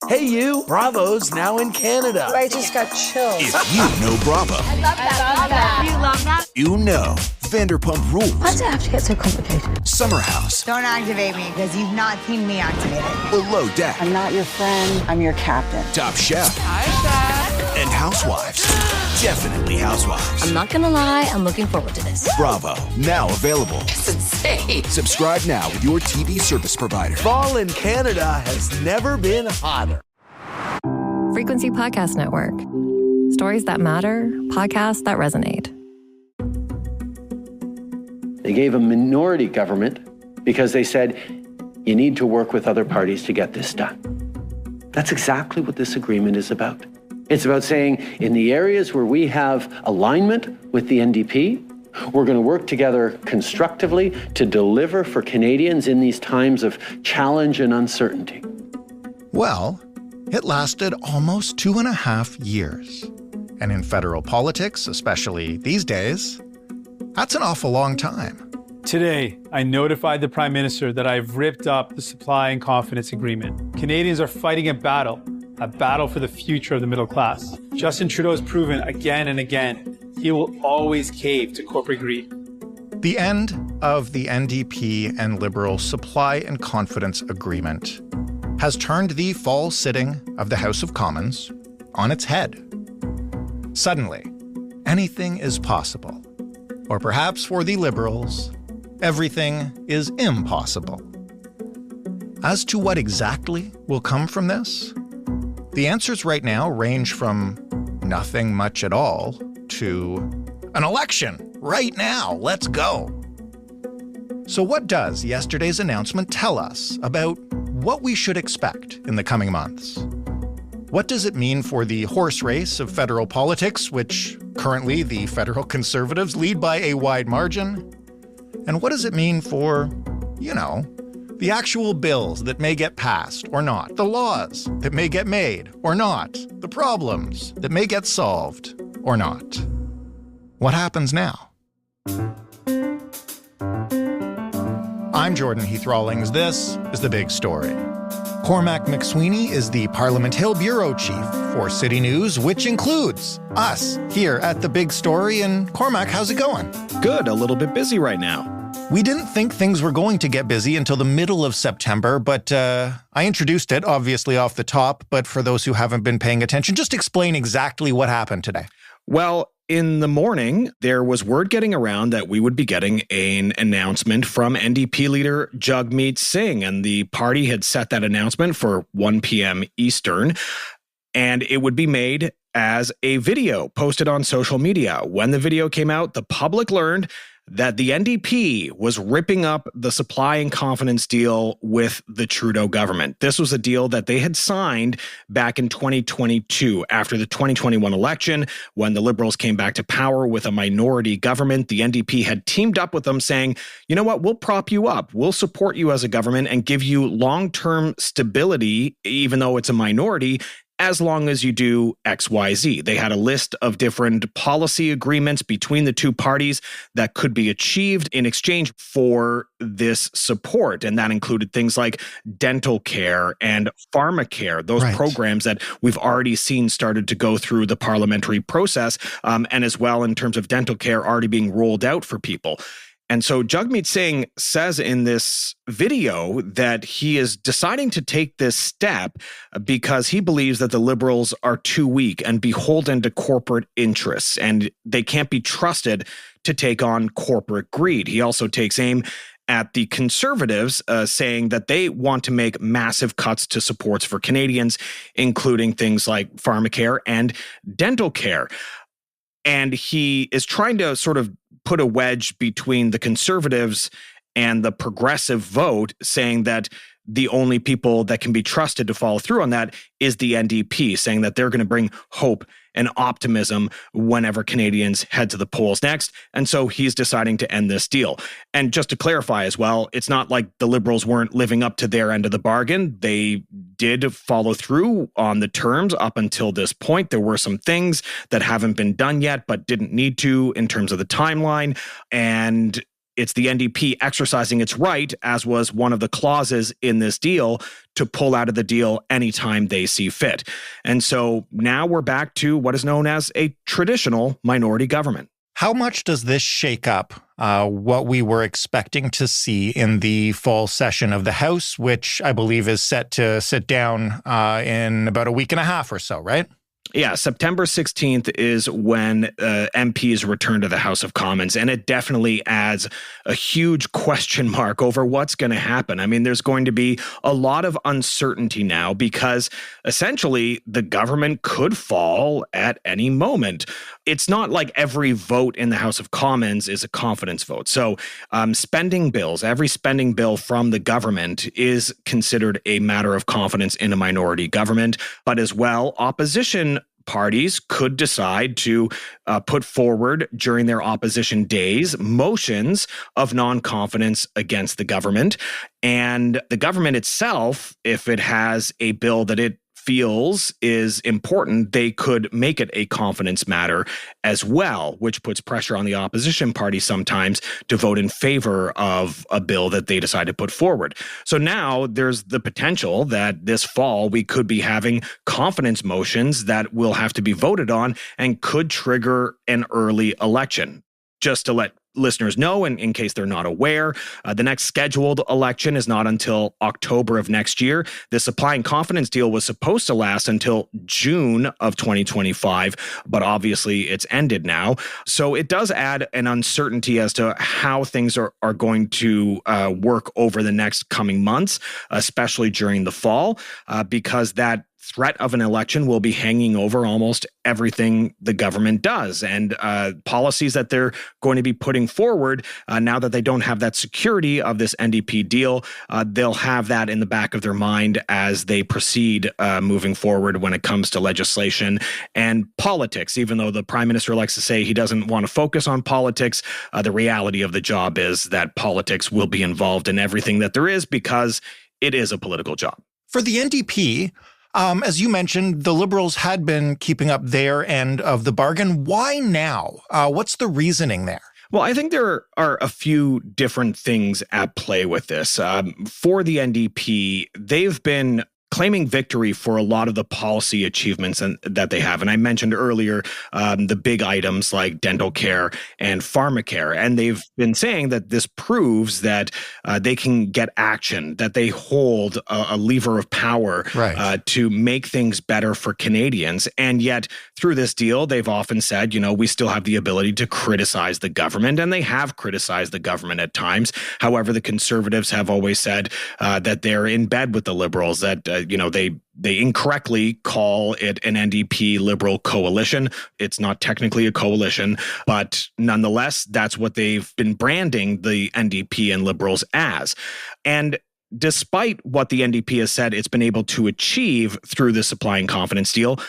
Hey you, Bravo's now in Canada. I just got chills. If you know Bravo, I love that. You love that? you know Vanderpump Rules, Why does it have to get so complicated? Summer House, Don't activate me because you've not seen me activated. Below Deck, I'm not your friend, I'm your captain. Top Chef, Hi, Chef. and Housewives. Definitely Housewives. I'm not gonna lie, I'm looking forward to this. Bravo, now available. It's insane. Subscribe now with your TV service provider. Fall in Canada has never been hotter. Frequency Podcast Network. Stories that matter, podcasts that resonate. They gave a minority government because they said, you need to work with other parties to get this done. That's exactly what this agreement is about. It's about saying, in the areas where we have alignment with the NDP, we're going to work together constructively to deliver for Canadians in these times of challenge and uncertainty. Well, it lasted almost 2.5 years. And in federal politics, especially these days, that's an awful long time. Today, I notified the Prime Minister that I've ripped up the Supply and Confidence Agreement. Canadians are fighting a battle for the future of the middle class. Justin Trudeau has proven again and again he will always cave to corporate greed. The end of the NDP and Liberal Supply and Confidence Agreement has turned the fall sitting of the House of Commons on its head. Suddenly, anything is possible. Or perhaps for the Liberals, everything is impossible. As to what exactly will come from this, the answers right now range from nothing much at all to an election right now. Let's go. So what does yesterday's announcement tell us about what we should expect in the coming months? What does it mean for the horse race of federal politics, which currently the federal Conservatives lead by a wide margin? And what does it mean for, the actual bills that may get passed or not, the laws that may get made or not, the problems that may get solved or not? What happens now? I'm Jordan Heath Rawlings. This is The Big Story. Cormac McSweeney is the Parliament Hill Bureau Chief for CityNews, which includes us here at The Big Story. And Cormac, how's it going? Good, a little bit busy right now. We didn't think things were going to get busy until the middle of September, but I introduced it, obviously off the top. But for those who haven't been paying attention, just explain exactly what happened today. Well, in the morning, there was word getting around that we would be getting an announcement from NDP leader Jagmeet Singh, and the party had set that announcement for 1 p.m. Eastern, and it would be made as a video posted on social media. When the video came out, the public learned that the NDP was ripping up the supply and confidence deal with the Trudeau government. This was a deal that they had signed back in 2022 after the 2021 election, when the Liberals came back to power with a minority government. The NDP had teamed up with them saying, you know what, we'll prop you up. We'll support you as a government and give you long-term stability, even though it's a minority, as long as you do XYZ. They had a list of different policy agreements between the two parties that could be achieved in exchange for this support. And that included things like dental care and Pharmacare, those programs that we've already seen started to go through the parliamentary process, and as well in terms of dental care already being rolled out for people. And so Jagmeet Singh says in this video that he is deciding to take this step because he believes that the Liberals are too weak and beholden to corporate interests, and they can't be trusted to take on corporate greed. He also takes aim at the Conservatives, saying that they want to make massive cuts to supports for Canadians, including things like Pharmacare and dental care. And he is trying to sort of put a wedge between the Conservatives and the progressive vote, saying that the only people that can be trusted to follow through on that is the NDP, saying that they're going to bring hope and optimism whenever Canadians head to the polls next. And so he's deciding to end this deal. And just to clarify as well, it's not like the Liberals weren't living up to their end of the bargain. They did follow through on the terms up until this point. There were some things that haven't been done yet, but didn't need to in terms of the timeline. And it's the NDP exercising its right, as was one of the clauses in this deal, to pull out of the deal anytime they see fit. And so now we're back to what is known as a traditional minority government. How much does this shake up what we were expecting to see in the fall session of the House, which I believe is set to sit down in about a week and a half or so, right? Yeah, September 16th is when MPs return to the House of Commons, and it definitely adds a huge question mark over what's going to happen. I mean, there's going to be a lot of uncertainty now because essentially the government could fall at any moment. It's not like every vote in the House of Commons is a confidence vote. So spending bills, every spending bill from the government is considered a matter of confidence in a minority government, but as well, opposition parties could decide to put forward during their opposition days motions of non-confidence against the government. And the government itself, if it has a bill that it feels is important, they could make it a confidence matter as well, which puts pressure on the opposition party sometimes to vote in favor of a bill that they decide to put forward. So now there's the potential that this fall we could be having confidence motions that will have to be voted on and could trigger an early election. Just to let listeners know, and in case they're not aware, the next scheduled election is not until October of next year. The supply and confidence deal was supposed to last until June of 2025, but obviously it's ended now. So it does add an uncertainty as to how things are going to work over the next coming months, especially during the fall, because that threat of an election will be hanging over almost everything the government does. And policies that they're going to be putting forward, now that they don't have that security of this NDP deal, they'll have that in the back of their mind as they proceed moving forward when it comes to legislation and politics. Even though the Prime Minister likes to say he doesn't want to focus on politics, the reality of the job is that politics will be involved in everything that there is because it is a political job. For the NDP, as you mentioned, the Liberals had been keeping up their end of the bargain. Why now? What's the reasoning there? Well, I think there are a few different things at play with this. For the NDP, they've been claiming victory for a lot of the policy achievements that they have. And I mentioned earlier the big items like dental care and Pharmacare. And they've been saying that this proves that they can get action, that they hold a lever of power to make things better for Canadians. And yet through this deal, they've often said, you know, we still have the ability to criticize the government. And they have criticized the government at times. However, the Conservatives have always said that they're in bed with the Liberals, that they incorrectly call it an NDP Liberal coalition. It's not technically a coalition, but nonetheless, that's what they've been branding the NDP and Liberals as. And despite what the NDP has said it's been able to achieve through the supply and confidence deal,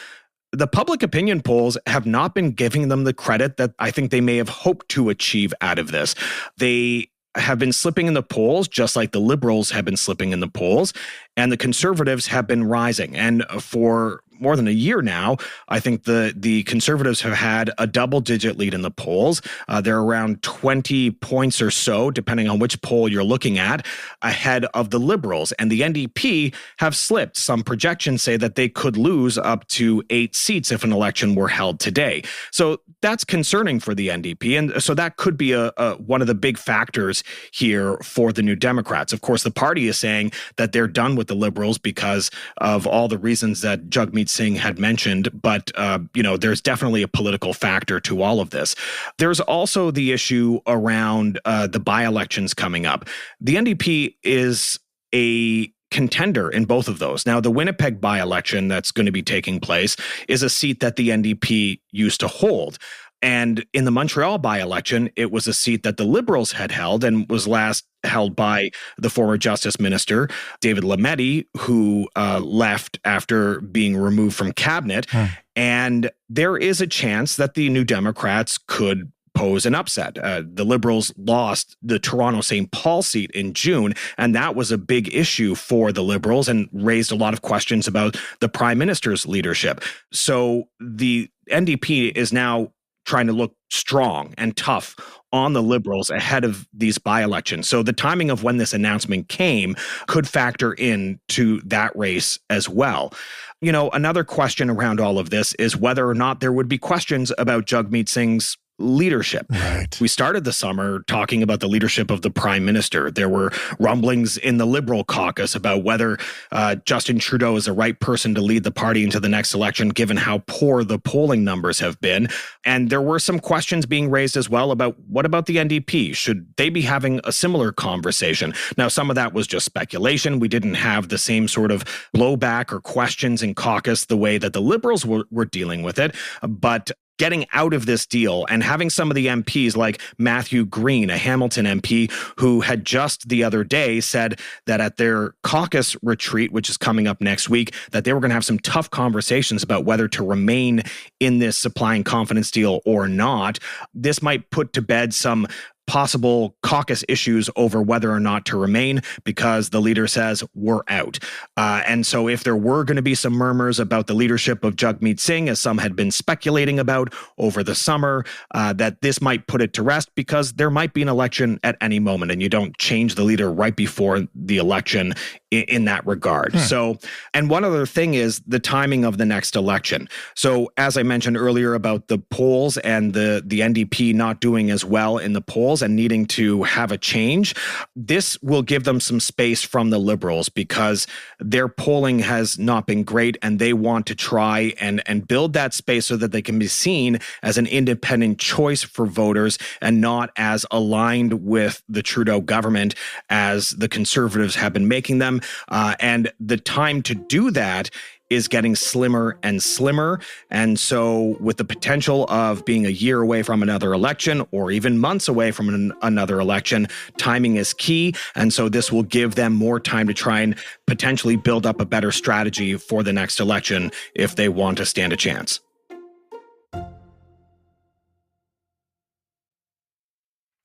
the public opinion polls have not been giving them the credit that I think they may have hoped to achieve out of this. They have been slipping in the polls, just like the Liberals have been slipping in the polls, and the Conservatives have been rising. And for more than a year now, I think the Conservatives have had a double-digit lead in the polls. They're around 20 points or so, depending on which poll you're looking at, ahead of the Liberals. And the NDP have slipped. Some projections say that they could lose up to 8 seats if an election were held today. So that's concerning for the NDP. And so that could be one of the big factors here for the New Democrats. Of course, the party is saying that they're done with the Liberals because of all the reasons that Jagmeet Singh had mentioned, but there's definitely a political factor to all of this. There's also the issue around the by-elections coming up. The NDP is a contender in both of those. Now, the Winnipeg by-election that's going to be taking place is a seat that the NDP used to hold. And in the Montreal by-election, it was a seat that the Liberals had held and was last held by the former Justice Minister, David Lametti, who left after being removed from cabinet. And there is a chance that the New Democrats could pose an upset. The Liberals lost the Toronto St. Paul seat in June, and that was a big issue for the Liberals and raised a lot of questions about the Prime Minister's leadership. So the NDP is now trying to look strong and tough on the Liberals ahead of these by-elections. So the timing of when this announcement came could factor into that race as well. You know, another question around all of this is whether or not there would be questions about Jagmeet Singh's leadership. Right. We started the summer talking about the leadership of the Prime Minister. There were rumblings in the Liberal caucus about whether Justin Trudeau is the right person to lead the party into the next election, given how poor the polling numbers have been. And there were some questions being raised as well about what about the NDP? Should they be having a similar conversation? Now, some of that was just speculation. We didn't have the same sort of blowback or questions in caucus the way that the Liberals were dealing with it. But getting out of this deal and having some of the MPs like Matthew Green, a Hamilton MP, who had just the other day said that at their caucus retreat, which is coming up next week, that they were going to have some tough conversations about whether to remain in this supply and confidence deal or not. This might put to bed some possible caucus issues over whether or not to remain because the leader says we're out. And so if there were going to be some murmurs about the leadership of Jagmeet Singh, as some had been speculating about over the summer, that this might put it to rest because there might be an election at any moment and you don't change the leader right before the election in that regard. So, and one other thing is the timing of the next election. So as I mentioned earlier about the polls and the NDP not doing as well in the polls and needing to have a change, this will give them some space from the Liberals because their polling has not been great and they want to try and build that space so that they can be seen as an independent choice for voters and not as aligned with the Trudeau government as the Conservatives have been making them. And the time to do that is getting slimmer and slimmer. And so with the potential of being a year away from another election or even months away from another election, timing is key. And so this will give them more time to try and potentially build up a better strategy for the next election if they want to stand a chance.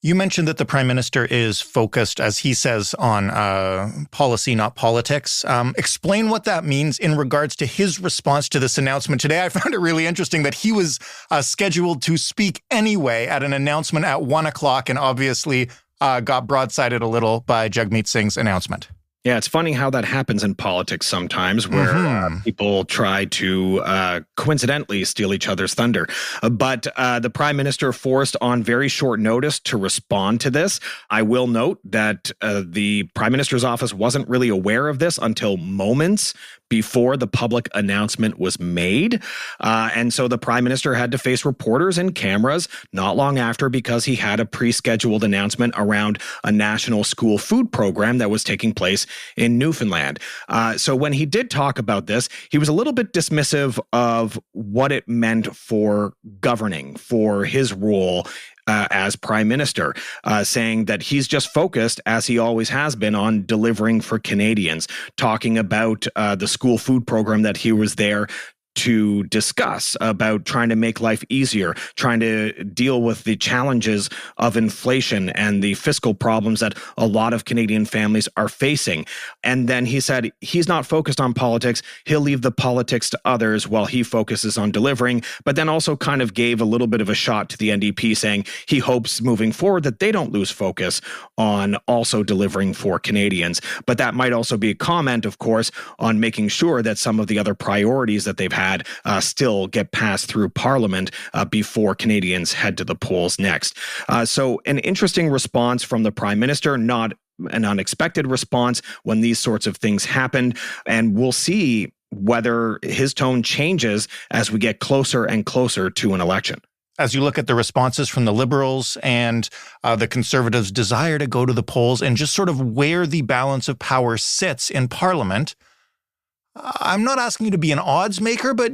You mentioned that the Prime Minister is focused, as he says, on policy, not politics. Explain what that means in regards to his response to this announcement today. I found it really interesting that he was scheduled to speak anyway at an announcement at 1 o'clock and obviously got broadsided a little by Jagmeet Singh's announcement. Yeah, it's funny how that happens in politics sometimes where people try to coincidentally steal each other's thunder. But the Prime Minister forced on very short notice to respond to this. I will note that the Prime Minister's office wasn't really aware of this until moments before the public announcement was made. And so the Prime Minister had to face reporters and cameras not long after because he had a pre-scheduled announcement around a national school food program that was taking place in Newfoundland. So when he did talk about this, he was a little bit dismissive of what it meant for governing, for his role as Prime Minister, saying that he's just focused, as he always has been, on delivering for Canadians, talking about the school food program that he was there to discuss, about trying to make life easier, trying to deal with the challenges of inflation and the fiscal problems that a lot of Canadian families are facing. And then he said he's not focused on politics. He'll leave the politics to others while he focuses on delivering, but then also kind of gave a little bit of a shot to the NDP, saying he hopes moving forward that they don't lose focus on also delivering for Canadians. But that might also be a comment, of course, on making sure that some of the other priorities that they've had still get passed through Parliament before Canadians head to the polls next. So an interesting response from the Prime Minister, not an unexpected response when these sorts of things happened. And we'll see whether his tone changes as we get closer and closer to an election. As you look at the responses from the Liberals and the Conservatives' desire to go to the polls and just sort of where the balance of power sits in Parliament, I'm not asking you to be an odds maker, but,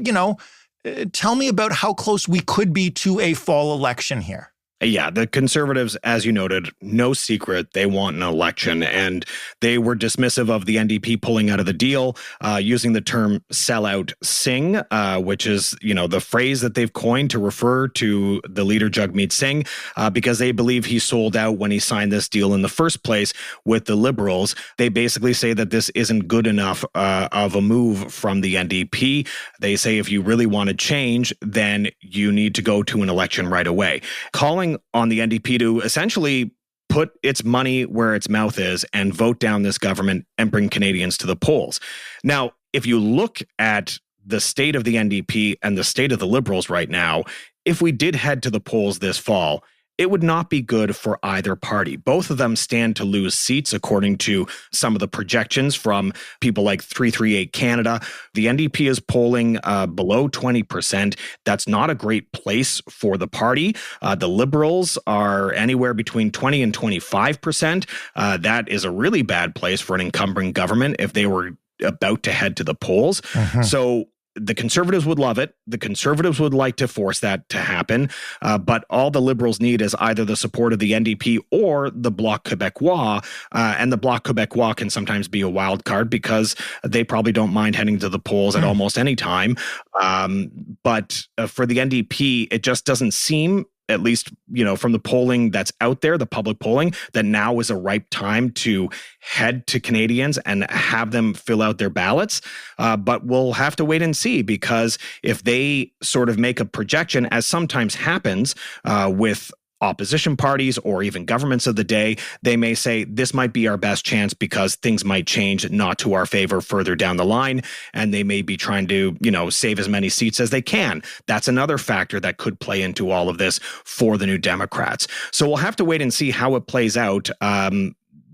tell me about how close we could be to a fall election here. Yeah, the Conservatives, as you noted, no secret, they want an election, and they were dismissive of the NDP pulling out of the deal, using the term sellout Singh, which is, the phrase that they've coined to refer to the leader Jagmeet Singh, because they believe he sold out when he signed this deal in the first place with the Liberals. They basically say that this isn't good enough of a move from the NDP. They say if you really want to change, then you need to go to an election right away. Calling on the NDP to essentially put its money where its mouth is and vote down this government and bring Canadians to the polls. Now, if you look at the state of the NDP and the state of the Liberals right now, if we did head to the polls this fall, it would not be good for either party. Both of them stand to lose seats, according to some of the projections from people like 338 Canada. The NDP is polling below 20%. That's not a great place for the party. The Liberals are anywhere between 20 and 25%. That is a really bad place for an incumbent government if they were about to head to the polls. So the Conservatives would love it. The Conservatives would like to force that to happen. But all the Liberals need is either the support of the NDP or the Bloc Québécois. And the Bloc Québécois can sometimes be a wild card because they probably don't mind heading to the polls at almost any time. But for the NDP, it just doesn't seem, at least, from the polling that's out there, the public polling, that now is a ripe time to head to Canadians and have them fill out their ballots. But we'll have to wait and see, because if they sort of make a projection, as sometimes happens with opposition parties or even governments of the day, they may say this might be our best chance because things might change not to our favor further down the line, and they may be trying to, save as many seats as they can. That's another factor that could play into all of this for the New Democrats. So we'll have to wait and see how it plays out.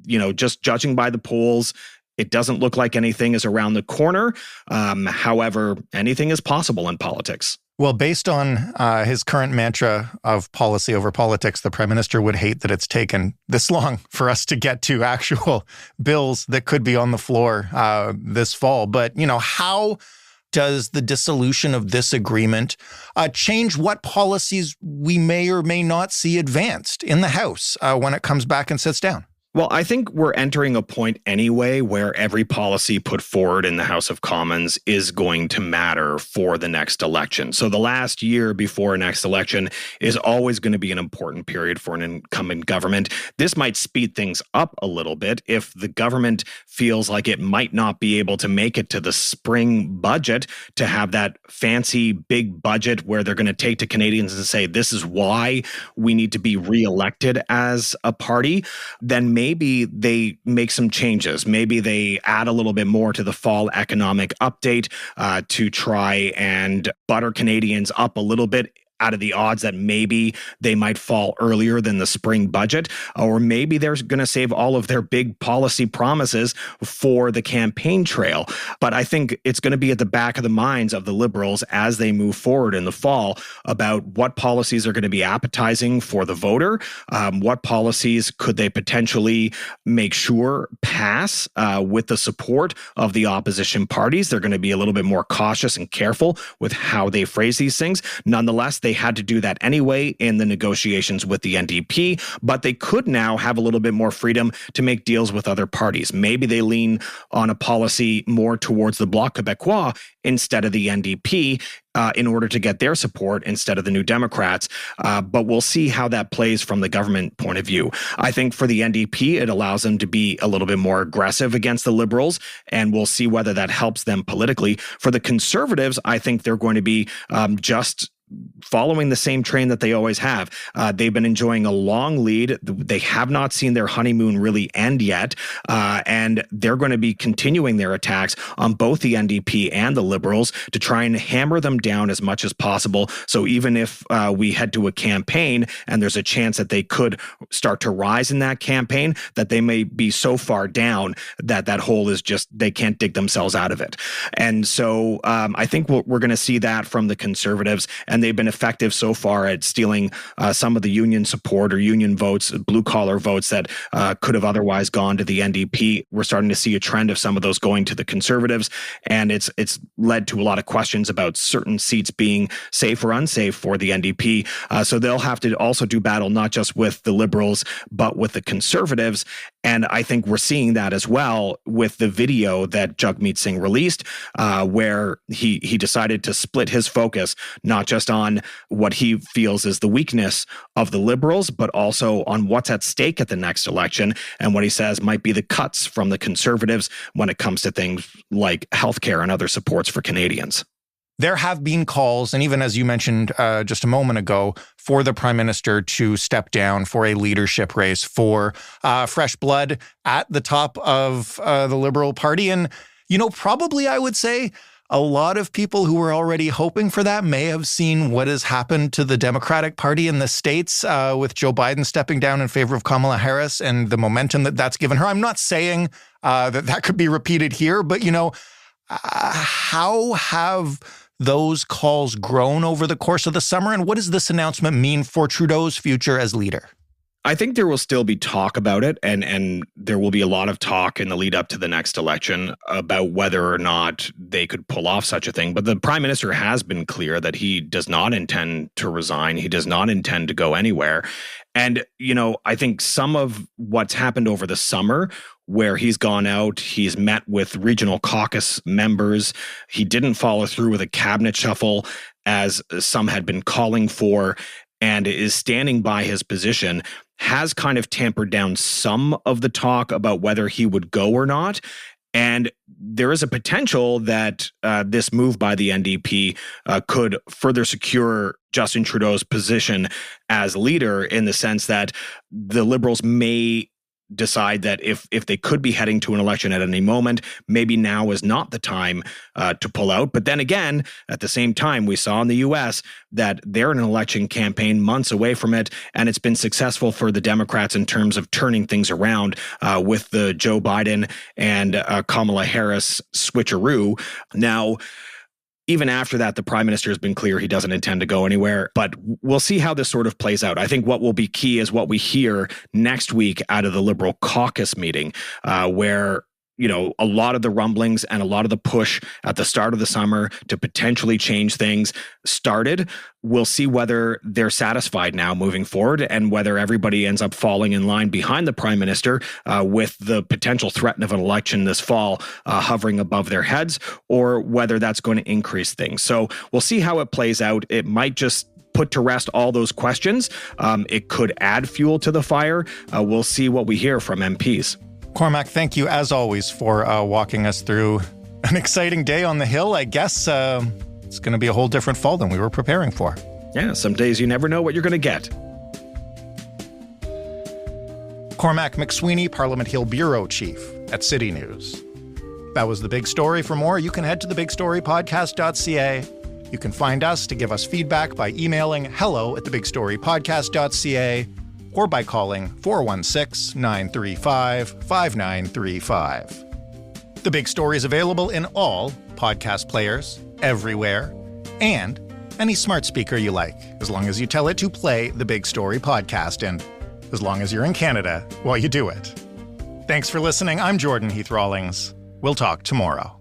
Just judging by the polls, it doesn't look like anything is around the corner. However, anything is possible in politics. Well, based on his current mantra of policy over politics, the Prime Minister would hate that it's taken this long for us to get to actual bills that could be on the floor this fall. But, how does the dissolution of this agreement change what policies we may or may not see advanced in the House when it comes back and sits down? Well, I think we're entering a point anyway where every policy put forward in the House of Commons is going to matter for the next election. So the last year before next election is always going to be an important period for an incumbent government. This might speed things up a little bit if the government feels like it might not be able to make it to the spring budget to have that fancy big budget where they're going to take to Canadians and say, this is why we need to be reelected as a party. Then maybe they make some changes. Maybe they add a little bit more to the fall economic update to try and butter Canadians up a little bit out of the odds that maybe they might fall earlier than the spring budget, or maybe they're going to save all of their big policy promises for the campaign trail. But I think it's going to be at the back of the minds of the Liberals as they move forward in the fall about what policies are going to be appetizing for the voter, what policies could they potentially make sure pass with the support of the opposition parties. They're going to be a little bit more cautious and careful with how they phrase these things. Nonetheless, they had to do that anyway in the negotiations with the NDP, but they could now have a little bit more freedom to make deals with other parties. Maybe they lean on a policy more towards the Bloc Québécois instead of the NDP in order to get their support instead of the New Democrats. But we'll see how that plays from the government point of view. I think for the NDP, it allows them to be a little bit more aggressive against the Liberals, and we'll see whether that helps them politically. For the Conservatives, I think they're going to be just following the same train that they always have. They've been enjoying a long lead. They have not seen their honeymoon really end yet. And they're going to be continuing their attacks on both the NDP and the Liberals to try and hammer them down as much as possible. So even if we head to a campaign and there's a chance that they could start to rise in that campaign, that they may be so far down that that hole is just, they can't dig themselves out of it. And so I think we're going to see that from the Conservatives. And and they've been effective so far at stealing some of the union support or union votes, blue-collar votes that could have otherwise gone to the NDP. We're starting to see a trend of some of those going to the Conservatives, and it's led to a lot of questions about certain seats being safe or unsafe for the NDP. So they'll have to also do battle not just with the Liberals, but with the Conservatives. And I think we're seeing that as well with the video that Jagmeet Singh released, where he decided to split his focus, not just on what he feels is the weakness of the Liberals, but also on what's at stake at the next election, and what he says might be the cuts from the Conservatives when it comes to things like healthcare and other supports for Canadians. There have been calls, and even as you mentioned just a moment ago, for the Prime Minister to step down for a leadership race, for fresh blood at the top of the Liberal Party. And, probably I would say a lot of people who were already hoping for that may have seen what has happened to the Democratic Party in the States with Joe Biden stepping down in favor of Kamala Harris and the momentum that that's given her. I'm not saying that could be repeated here, but, how have those calls grown over the course of the summer? And what does this announcement mean for Trudeau's future as leader? I think there will still be talk about it, and there will be a lot of talk in the lead up to the next election about whether or not they could pull off such a thing. But the Prime Minister has been clear that he does not intend to resign. He does not intend to go anywhere. And, I think some of what's happened over the summer, where he's gone out, he's met with regional caucus members, he didn't follow through with a cabinet shuffle, as some had been calling for, and is standing by his position, has kind of tampered down some of the talk about whether he would go or not. And there is a potential that this move by the NDP could further secure Justin Trudeau's position as leader, in the sense that the Liberals may decide that if they could be heading to an election at any moment, maybe now is not the time to pull out. But then again, at the same time, we saw in the U.S. that they're in an election campaign months away from it, and it's been successful for the Democrats in terms of turning things around with the Joe Biden and Kamala Harris switcheroo. Now, even after that, the Prime Minister has been clear he doesn't intend to go anywhere, but we'll see how this sort of plays out. I think what will be key is what we hear next week out of the Liberal caucus meeting, where a lot of the rumblings and a lot of the push at the start of the summer to potentially change things started. We'll see whether they're satisfied now moving forward, and whether everybody ends up falling in line behind the Prime Minister with the potential threat of an election this fall hovering above their heads, or whether that's going to increase things. So we'll see how it plays out. It might just put to rest all those questions. It could add fuel to the fire. We'll see what we hear from MPs. Cormac, thank you as always for walking us through an exciting day on the Hill. I guess it's going to be a whole different fall than we were preparing for. Yeah, some days you never know what you're going to get. Cormac McSweeney, Parliament Hill Bureau Chief at CityNews. That was The Big Story. For more, you can head to thebigstorypodcast.ca. You can find us to give us feedback by emailing hello@thebigstorypodcast.ca or by calling 416-935-5935. The Big Story is available in all podcast players, everywhere, and any smart speaker you like, as long as you tell it to play The Big Story podcast, and as long as you're in Canada while you do it. Thanks for listening. I'm Jordan Heath Rawlings. We'll talk tomorrow.